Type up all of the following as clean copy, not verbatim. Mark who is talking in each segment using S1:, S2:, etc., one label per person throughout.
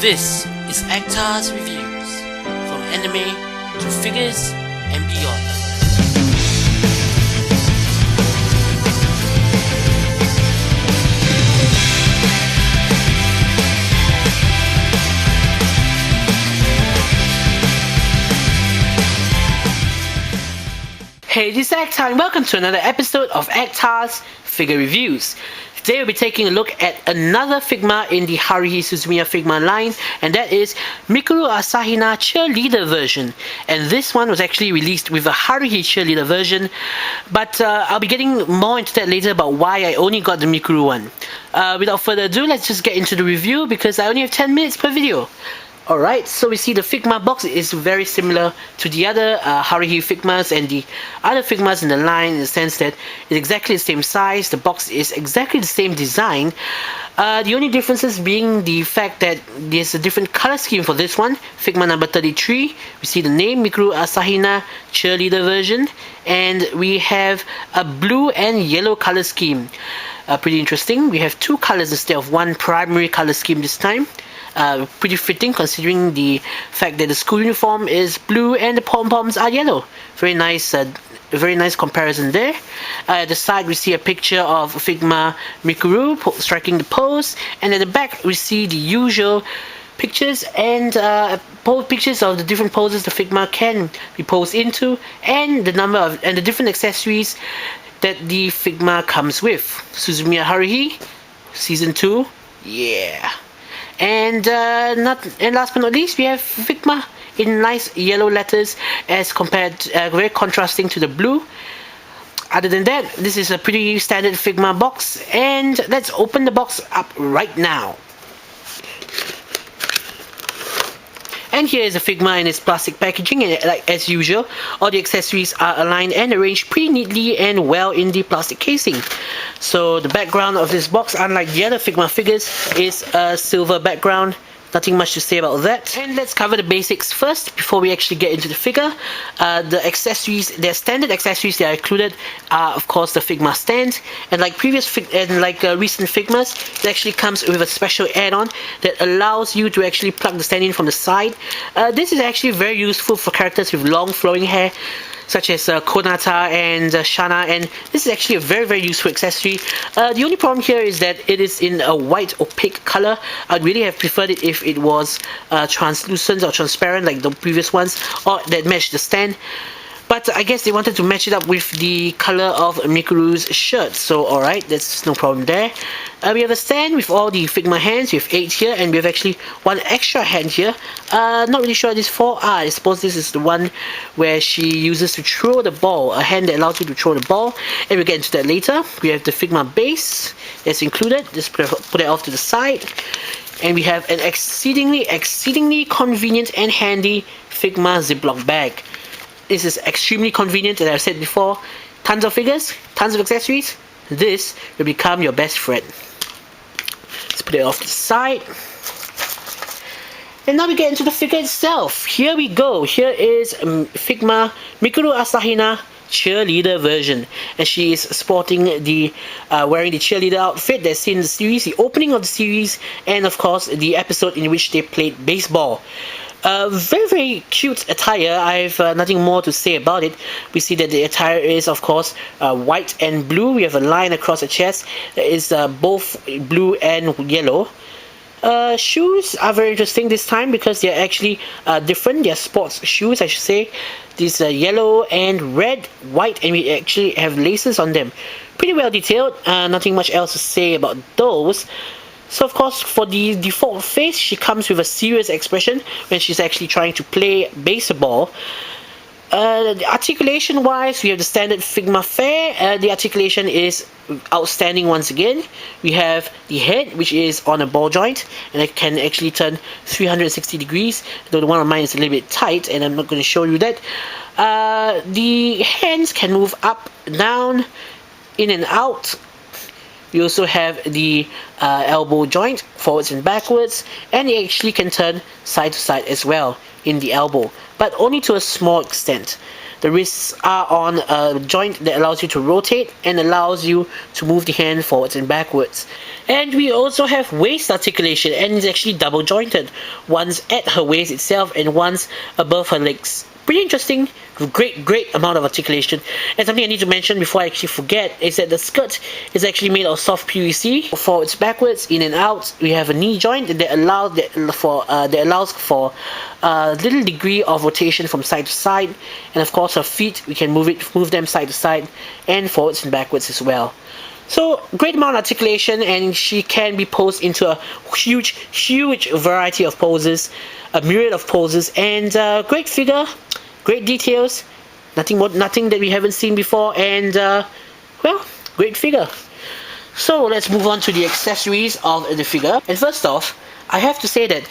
S1: This is Actar's Reviews, from anime to figures and beyond. Hey, this is Actar and welcome to another episode of Actar's Figure Reviews. Today we'll be taking a look at another Figma in the Haruhi Suzumiya Figma line, and that is Mikuru Asahina Cheerleader version. And this one was actually released with a Haruhi Cheerleader version, but I'll be getting more into that later about why I only got the Mikuru one. Without further ado, let's just get into the review because I only have 10 minutes per video. Alright, so we see the Figma box is very similar to the other Haruhi Figmas and the other Figmas in the line, in the sense that it's exactly the same size, the box is exactly the same design. The only differences being the fact that there's a different color scheme for this one. Figma number 33, we see the name Mikuru Asahina Cheerleader version, and we have a blue and yellow color scheme. Pretty interesting. We have two colors instead of one primary color scheme this time. Pretty fitting considering the fact that the school uniform is blue and the pom-poms are yellow. Very nice comparison there. At the side we see a picture of Figma Mikuru striking the pose, and at the back we see the usual pictures and pictures of the different poses the Figma can be posed into, and the different accessories that the Figma comes with. Suzumiya Haruhi Season 2, yeah. And last but not least, we have Figma in nice yellow letters as compared, very contrasting to the blue. Other than that, this is a pretty standard Figma box, and let's open the box up right now. And here is a Figma in its plastic packaging, and like as usual, all the accessories are aligned and arranged pretty neatly and well in the plastic casing. So the background of this box, unlike the other Figma figures, is a silver background. Nothing much to say about that. And let's cover the basics first before we actually get into the figure. The accessories, their standard accessories that are included are of course the Figma stand, and like recent Figmas, it actually comes with a special add-on that allows you to actually plug the stand in from the side. This is actually very useful for characters with long flowing hair, such as Konata and Shana, and this is actually a very useful accessory. The only problem here is that it is in a white opaque color. I'd really have preferred it if it was translucent or transparent like the previous ones, or that matched the stand. But I guess they wanted to match it up with the color of Mikuru's shirt, so alright, that's no problem there. We have a stand with all the Figma hands. We have 8 here, and we have actually one extra hand here. Not really sure what this is for. I suppose this is the one where she uses to throw the ball, a hand that allows you to throw the ball, and we'll get into that later. We have the Figma base that's included. Just put it off to the side. And we have an exceedingly convenient and handy Figma Ziploc bag. This is extremely convenient, as I've said before. Tons of figures, tons of accessories. This will become your best friend. Let's put it off to the side. And now we get into the figure itself. Here we go. Here is Figma Mikuru Asahina Cheerleader version, and she is sporting the wearing the cheerleader outfit that's seen in the series, the opening of the series, and of course the episode in which they played baseball. Very cute attire. I've nothing more to say about it. We see that the attire is of course white and blue. We have a line across the chest that is both blue and yellow. Shoes are very interesting this time because they're actually different. They're sports shoes, I should say. These are yellow and red, white, and we actually have laces on them. Pretty well detailed. Nothing much else to say about those. So of course, for the default face, she comes with a serious expression when she's actually trying to play baseball. Articulation wise, we have the standard Figma fare. The articulation is outstanding once again. We have the head, which is on a ball joint, and it can actually turn 360 degrees, though the one on mine is a little bit tight, and I'm not going to show you that. The hands can move up, down, in and out. We also have the elbow joint, forwards and backwards, and it actually can turn side to side as well in the elbow, but only to a small extent. The wrists are on a joint that allows you to rotate and allows you to move the hand forwards and backwards. And we also have waist articulation, and it's actually double jointed. One's at her waist itself and one's above her legs. Pretty interesting, great amount of articulation. And something I need to mention before I actually forget is that the skirt is actually made of soft PVC. Forwards, backwards, in and out. We have a knee joint that allows for a little degree of rotation from side to side. And of course, her feet, we can move them side to side and forwards and backwards as well. So, great amount of articulation, and she can be posed into a huge variety of poses, a myriad of poses, and great figure, great details, nothing that we haven't seen before, and well, great figure. So let's move on to the accessories of the figure. And first off, I have to say that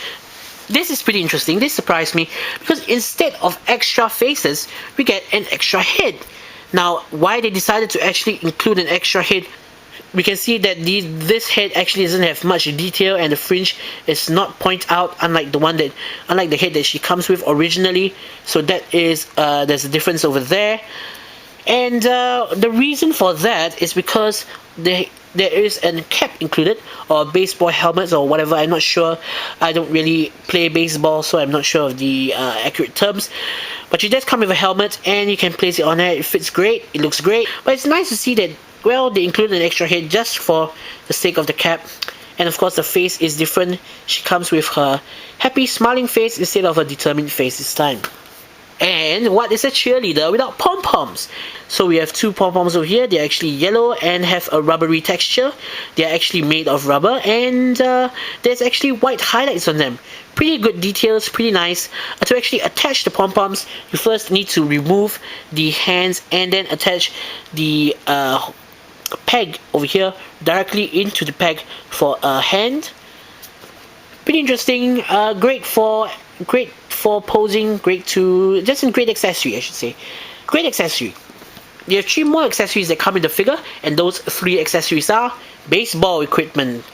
S1: this is pretty interesting. This surprised me because instead of extra faces, we get an extra head. Now, why they decided to actually include an extra head, we can see that this head actually doesn't have much detail, and the fringe is not point out, unlike the head that she comes with originally. So that is there's a difference over there. And the reason for that is because there is a cap included, or baseball helmets or whatever. I'm not sure. I don't really play baseball, so I'm not sure of the accurate terms. But she does come with a helmet, and you can place it on there. It fits great. It looks great. But it's nice to see that, well, they included an extra head just for the sake of the cap. And of course, the face is different. She comes with her happy, smiling face instead of a determined face this time. And what is a cheerleader without pom-poms? So we have two pom-poms over here. They're actually yellow and have a rubbery texture. They're actually made of rubber, and there's actually white highlights on them. Pretty good details, pretty nice. To actually attach the pom-poms, you first need to remove the hands and then attach the peg over here directly into the peg for a hand. Pretty interesting. Great for posing. Great accessory, I should say. Great accessory. You have 3 more accessories that come in the figure, and those 3 accessories are baseball equipment.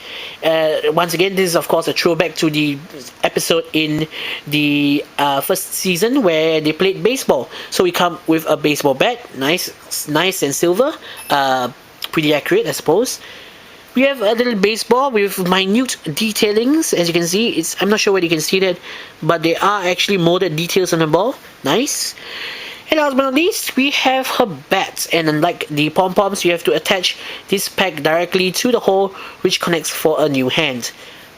S1: Once again, this is of course a throwback to the episode in the first season where they played baseball. So we come with a baseball bat, nice and silver, pretty accurate, I suppose. We have a little baseball with minute detailings, as you can see. I'm not sure whether you can see that, but there are actually molded details on the ball. Nice. And last but not least, we have her bat, and unlike the pom-poms, you have to attach this peg directly to the hole, which connects for a new hand.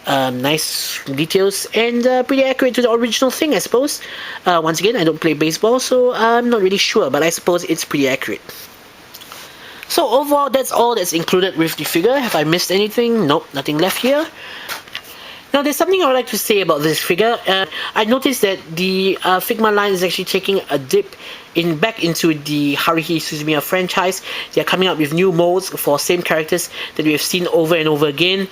S1: Nice details, and pretty accurate to the original thing, I suppose. Once again, I don't play baseball, so I'm not really sure, but I suppose it's pretty accurate. So overall, that's all that's included with the figure. Have I missed anything? Nope, nothing left here. Now, there's something I would like to say about this figure. I noticed that the Figma line is actually taking a dip back into the Haruhi Suzumiya franchise. They are coming up with new molds for same characters that we have seen over and over again.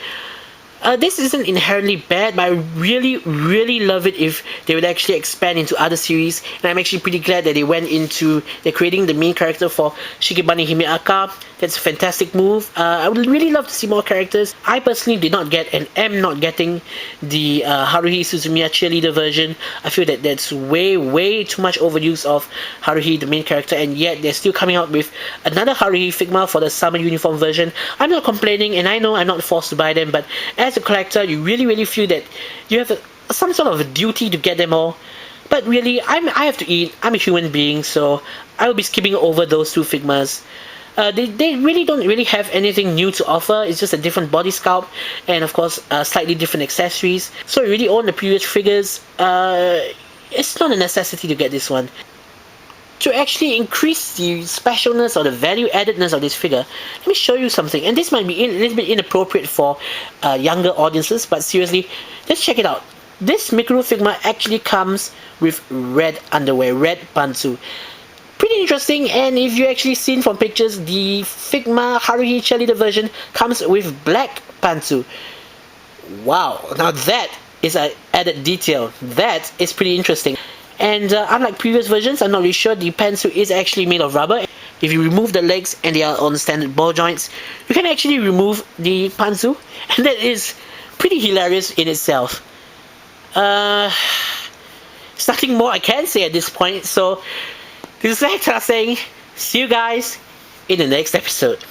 S1: This isn't inherently bad, but I really love it if they would actually expand into other series. And I'm actually pretty glad that they're creating the main character for Shikebane Himeaka. That's a fantastic move. I would really love to see more characters. I personally did not get and am not getting the Haruhi Suzumiya Cheerleader version. I feel that that's way too much overuse of Haruhi, the main character, and yet they're still coming out with another Haruhi Figma for the Summer Uniform version. I'm not complaining, and I know I'm not forced to buy them, but as a collector, you really feel that you have some sort of a duty to get them all. But really, I have to eat. I'm a human being, so I will be skipping over those 2 Figmas. They really don't have anything new to offer. It's just a different body sculpt, and of course slightly different accessories. So you really own the previous figures. It's not a necessity to get this one. To actually increase the specialness or the value addedness of this figure, let me show you something. And this might be a little bit inappropriate for younger audiences, but seriously, let's check it out. This Mikuru Figma actually comes with red underwear, red pantsu. Pretty interesting, and if you actually seen from pictures, the Figma Haruhi Cheerleader version comes with black pantsu. Wow, now that is an added detail. That is pretty interesting. And unlike previous versions, I'm not really sure, the pantsu is actually made of rubber. If you remove the legs and they are on standard ball joints, you can actually remove the pantsu, and that is pretty hilarious in itself. There's nothing more I can say at this point, so This is Hector saying, see you guys in the next episode.